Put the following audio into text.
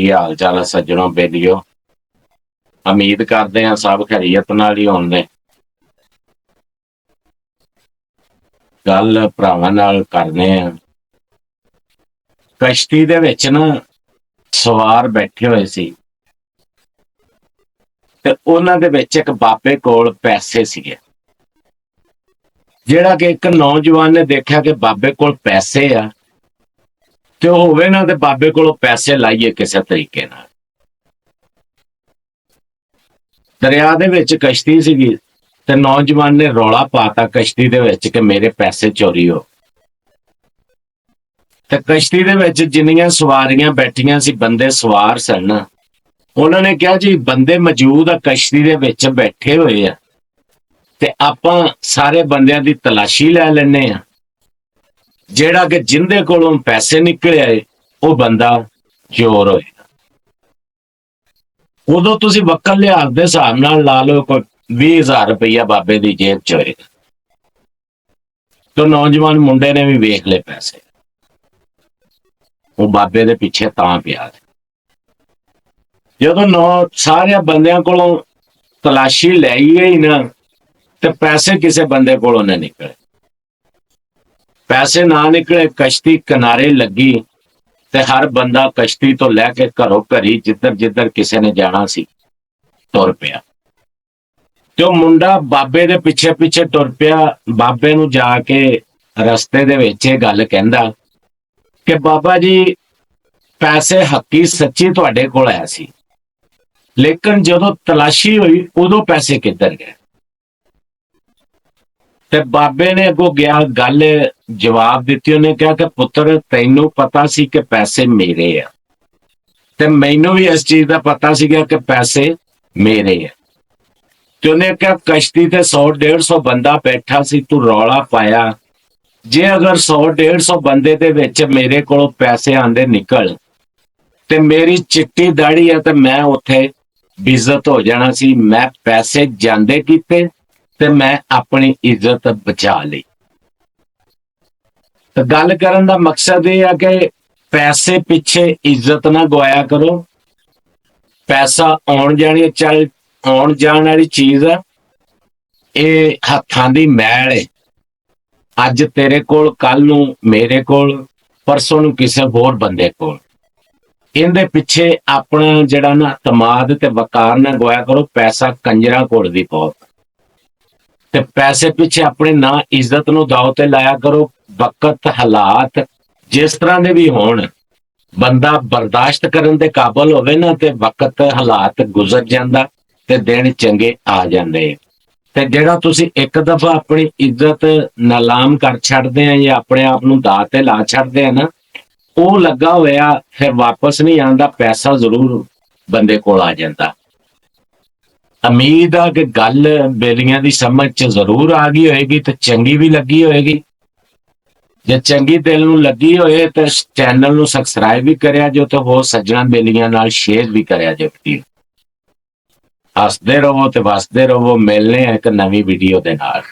ਕੀ ਹਾਲ ਚਾਲ ਹੈ ਸੱਜਣੋਂ ਬੇਲੀਓ। ਉਮੀਦ ਕਰਦੇ ਹਾਂ ਸਭ ਖੈਰੀਅਤ ਨਾਲ ਹੀ ਹੋਣਗੇ। ਗੱਲ ਭਰਾਵਾਂ ਨਾਲ ਕਰਨੇ ਆ। ਕਸ਼ਤੀ ਦੇ ਵਿੱਚ ਨਾ ਸਵਾਰ ਬੈਠੇ ਹੋਏ ਸੀ ਤੇ ਉਹਨਾਂ ਦੇ ਵਿੱਚ ਇੱਕ ਬਾਬੇ ਕੋਲ ਪੈਸੇ ਸੀਗੇ। ਜਿਹੜਾ ਕਿ ਇੱਕ ਨੌਜਵਾਨ ਨੇ ਦੇਖਿਆ ਕਿ ਬਾਬੇ ਕੋਲ ਪੈਸੇ ਆ ਤੇ ਉਹ ਹੋਵੇ ਨਾ ਤੇ ਬਾਬੇ ਕੋਲੋਂ ਪੈਸੇ ਲਾਈਏ ਕਿਸੇ ਤਰੀਕੇ ਨਾਲ। ਦਰਿਆ ਦੇ ਵਿੱਚ ਕਸ਼ਤੀ ਸੀਗੀ ਤੇ ਨੌਜਵਾਨ ਨੇ ਰੌਲਾ ਪਾਤਾ ਕਸ਼ਤੀ ਦੇ ਵਿੱਚ ਕਿ ਮੇਰੇ ਪੈਸੇ ਚੋਰੀ ਹੋ। ਤੇ ਕਸ਼ਤੀ ਦੇ ਵਿੱਚ ਜਿੰਨੀਆਂ ਸਵਾਰੀਆਂ ਬੈਠੀਆਂ ਸੀ, ਬੰਦੇ ਸਵਾਰ ਸਨ, ਉਹਨਾਂ ਨੇ ਕਿਹਾ ਜੀ ਬੰਦੇ ਮੌਜੂਦ ਆ ਕਸ਼ਤੀ ਦੇ ਵਿੱਚ ਬੈਠੇ ਹੋਏ ਆ ਤੇ ਆਪਾਂ ਸਾਰੇ ਬੰਦਿਆਂ ਦੀ ਤਲਾਸ਼ੀ ਲੈ ਲੈਣੇ ਆ। ਜਿਹੜਾ ਕਿ ਜਿੰਦੇ ਕੋਲੋਂ ਪੈਸੇ ਨਿਕਲੇ ਆਏ ਉਹ ਬੰਦਾ ਚੋਰ ਹੋਏਗਾ। ਉਦੋਂ ਤੁਸੀਂ ਵਕਲ ਲਿਹਾਜ਼ ਦੇ ਹਿਸਾਬ ਨਾਲ ਲਾ ਲਓ ਕੋਈ 20,000 ਰੁਪਈਆ ਬਾਬੇ ਦੀ ਜੇਬ ਚ ਹੋਏਗਾ। ਤੇ ਨੌਜਵਾਨ ਮੁੰਡੇ ਨੇ ਵੀ ਵੇਖ ਲਏ ਪੈਸੇ, ਉਹ ਬਾਬੇ ਦੇ ਪਿੱਛੇ ਤਾਂ ਪਿਆ। ਜਦੋਂ ਸਾਰਿਆਂ ਬੰਦਿਆਂ ਕੋਲੋਂ ਤਲਾਸ਼ੀ ਲਈਏ ਹੀ ਨਾ ਤੇ ਪੈਸੇ ਕਿਸੇ ਬੰਦੇ ਕੋਲੋਂ ਨਾ ਨਿਕਲੇ। ਪੈਸੇ ਨਾ ਨਿਕਲੇ, ਕਸ਼ਤੀ ਕਿਨਾਰੇ ਲੱਗੀ ਤੇ ਹਰ ਬੰਦਾ ਕਸ਼ਤੀ ਤੋਂ ਲੈ ਕੇ ਘਰੋਂ ਘਰੀ ਜਿੱਧਰ ਜਿੱਧਰ ਕਿਸੇ ਨੇ ਜਾਣਾ ਸੀ ਤੁਰ ਪਿਆ। ਤੇ ਉਹ ਮੁੰਡਾ ਬਾਬੇ ਦੇ ਪਿੱਛੇ ਪਿੱਛੇ ਤੁਰ ਪਿਆ। ਬਾਬੇ ਨੂੰ ਜਾ ਕੇ ਰਸਤੇ ਦੇ ਵਿੱਚ ਇਹ ਗੱਲ ਕਹਿੰਦਾ ਕਿ ਬਾਬਾ ਜੀ ਪੈਸੇ ਹੱਕੀ ਸੱਚੀ ਤੁਹਾਡੇ ਕੋਲ ਆਇਆ ਸੀ, ਲੇਕਿਨ ਜਦੋਂ ਤਲਾਸ਼ੀ ਹੋਈ ਉਦੋਂ ਪੈਸੇ ਕਿੱਧਰ ਗਏ। ਤੇ ਬਾਬੇ ਨੇ ਅੱਗੋਂ ਗਿਆ ਗੱਲ ਜਵਾਬ ਦਿੱਤੀ। ਉਹਨੇ ਕਿਹਾ ਕਿ ਪੁੱਤਰ ਤੈਨੂੰ ਪਤਾ ਸੀ ਕਿ ਪੈਸੇ ਮੇਰੇ ਆ ਤੇ ਮੈਨੂੰ ਵੀ ਇਸ ਚੀਜ਼ ਦਾ ਪਤਾ ਸੀਗਾ ਕਿ ਪੈਸੇ ਮੇਰੇ ਆ। ਤੇ ਉਹਨੇ ਕਿਹਾ ਕਸ਼ਤੀ ਤੇ 100-150 ਬੰਦਾ ਬੈਠਾ ਸੀ, ਤੂੰ ਰੌਲਾ ਪਾਇਆ। ਜੇ ਅਗਰ 100-150 ਬੰਦੇ ਦੇ ਵਿੱਚ ਮੇਰੇ ਕੋਲੋਂ ਪੈਸੇ ਆਂਦੇ ਨਿਕਲ ਤੇ ਮੇਰੀ ਚਿੱਟੀ ਦਾੜੀ ਆ ਤੇ ਮੈਂ ਉੱਥੇ ਬੇਇੱਜ਼ਤ ਹੋ ਜਾਣਾ ਸੀ। ਮੈਂ ਪੈਸੇ ਜਾਂਦੇ ਕੀਤੇ ਤੇ ਮੈਂ ਆਪਣੀ ਇੱਜ਼ਤ ਬਚਾ ਲਈ। ਤਾਂ ਗੱਲ ਕਰਨ ਦਾ ਮਕਸਦ ਇਹ ਆ ਕਿ ਪੈਸੇ ਪਿੱਛੇ ਇੱਜ਼ਤ ਨਾ ਗਵਾਇਆ ਕਰੋ। ਪੈਸਾ ਆਉਣ ਜਾਣ ਵਾਲੀ ਚੀਜ਼ ਆ, ਇਹ ਹੱਥਾਂ ਦੀ ਮੈਲ ਹੈ। ਅੱਜ ਤੇਰੇ ਕੋਲ, ਕੱਲ ਨੂੰ ਮੇਰੇ ਕੋਲ, ਪਰਸੋਂ ਨੂੰ ਕਿਸੇ ਹੋਰ ਬੰਦੇ ਕੋਲ। ਇਹਦੇ ਪਿੱਛੇ ਆਪਣਾ ਜਿਹੜਾ ਨਾ ਤਮਾਦ ਤੇ ਵਕਾਰ ਨਾ ਗਵਾਇਆ ਕਰੋ। ਪੈਸਾ ਕੰਜਰਾਂ ਕੋਲ ਦੀ ਬਹੁਤ ਤੇ ਪੈਸੇ ਪਿੱਛੇ ਆਪਣੇ ਨਾ ਇੱਜ਼ਤ ਨੂੰ ਦਾਅ ਤੇ ਲਾਇਆ ਕਰੋ। ਵਕਤ ਹਾਲਾਤ ਜਿਸ ਤਰ੍ਹਾਂ ਦੇ ਵੀ ਹੋਣ, ਬੰਦਾ ਬਰਦਾਸ਼ਤ ਕਰਨ ਦੇ ਕਾਬਲ ਹੋਵੇ ਨਾ ਤੇ ਵਕਤ ਹਾਲਾਤ ਗੁਜ਼ਰ ਜਾਂਦਾ ਤੇ ਦਿਨ ਚੰਗੇ ਆ ਜਾਂਦੇ। ਤੇ ਜਿਹੜਾ ਤੁਸੀਂ ਇੱਕ ਦਫਾ ਆਪਣੀ ਇੱਜ਼ਤ ਨਿਲਾਮ ਕਰ ਛੱਡਦੇ ਆ ਜਾਂ ਆਪਣੇ ਆਪ ਨੂੰ ਦਾਅ ਤੇ ਲਾ ਛੱਡਦੇ ਆ ਨਾ, ਉਹ ਲੱਗਾ ਹੋਇਆ ਫਿਰ ਵਾਪਸ ਨਹੀਂ ਆਉਂਦਾ। ਪੈਸਾ ਜ਼ਰੂਰ ਬੰਦੇ ਕੋਲ ਆ ਜਾਂਦਾ। ਉਮੀਦ ਆ ਕਿ ਗੱਲ ਬੇਲੀਆਂ ਦੀ ਸਮਝ ਚ ਜ਼ਰੂਰ ਆ ਗਈ ਹੋਏਗੀ ਤੇ ਚੰਗੀ ਵੀ ਲੱਗੀ ਹੋਏਗੀ। ਜੇ ਚੰਗੀ ਦਿਲ ਨੂੰ ਲੱਗੀ ਹੋਏ ਤੇ ਚੈਨਲ ਨੂੰ ਸਬਸਕ੍ਰਾਈਬ ਵੀ ਕਰਿਆ ਜੋ ਤੇ ਹੋਰ ਸੱਜਣਾ ਬੇਲੀਆਂ ਨਾਲ ਸ਼ੇਅਰ ਵੀ ਕਰਿਆ ਜੋ। ਹੱਸਦੇ ਰਹੋ ਤੇ ਵਸਦੇ ਰਹੋ। ਮਿਲਨੇ ਆ ਇੱਕ ਨਵੀਂ ਵੀਡੀਓ ਦੇ ਨਾਲ।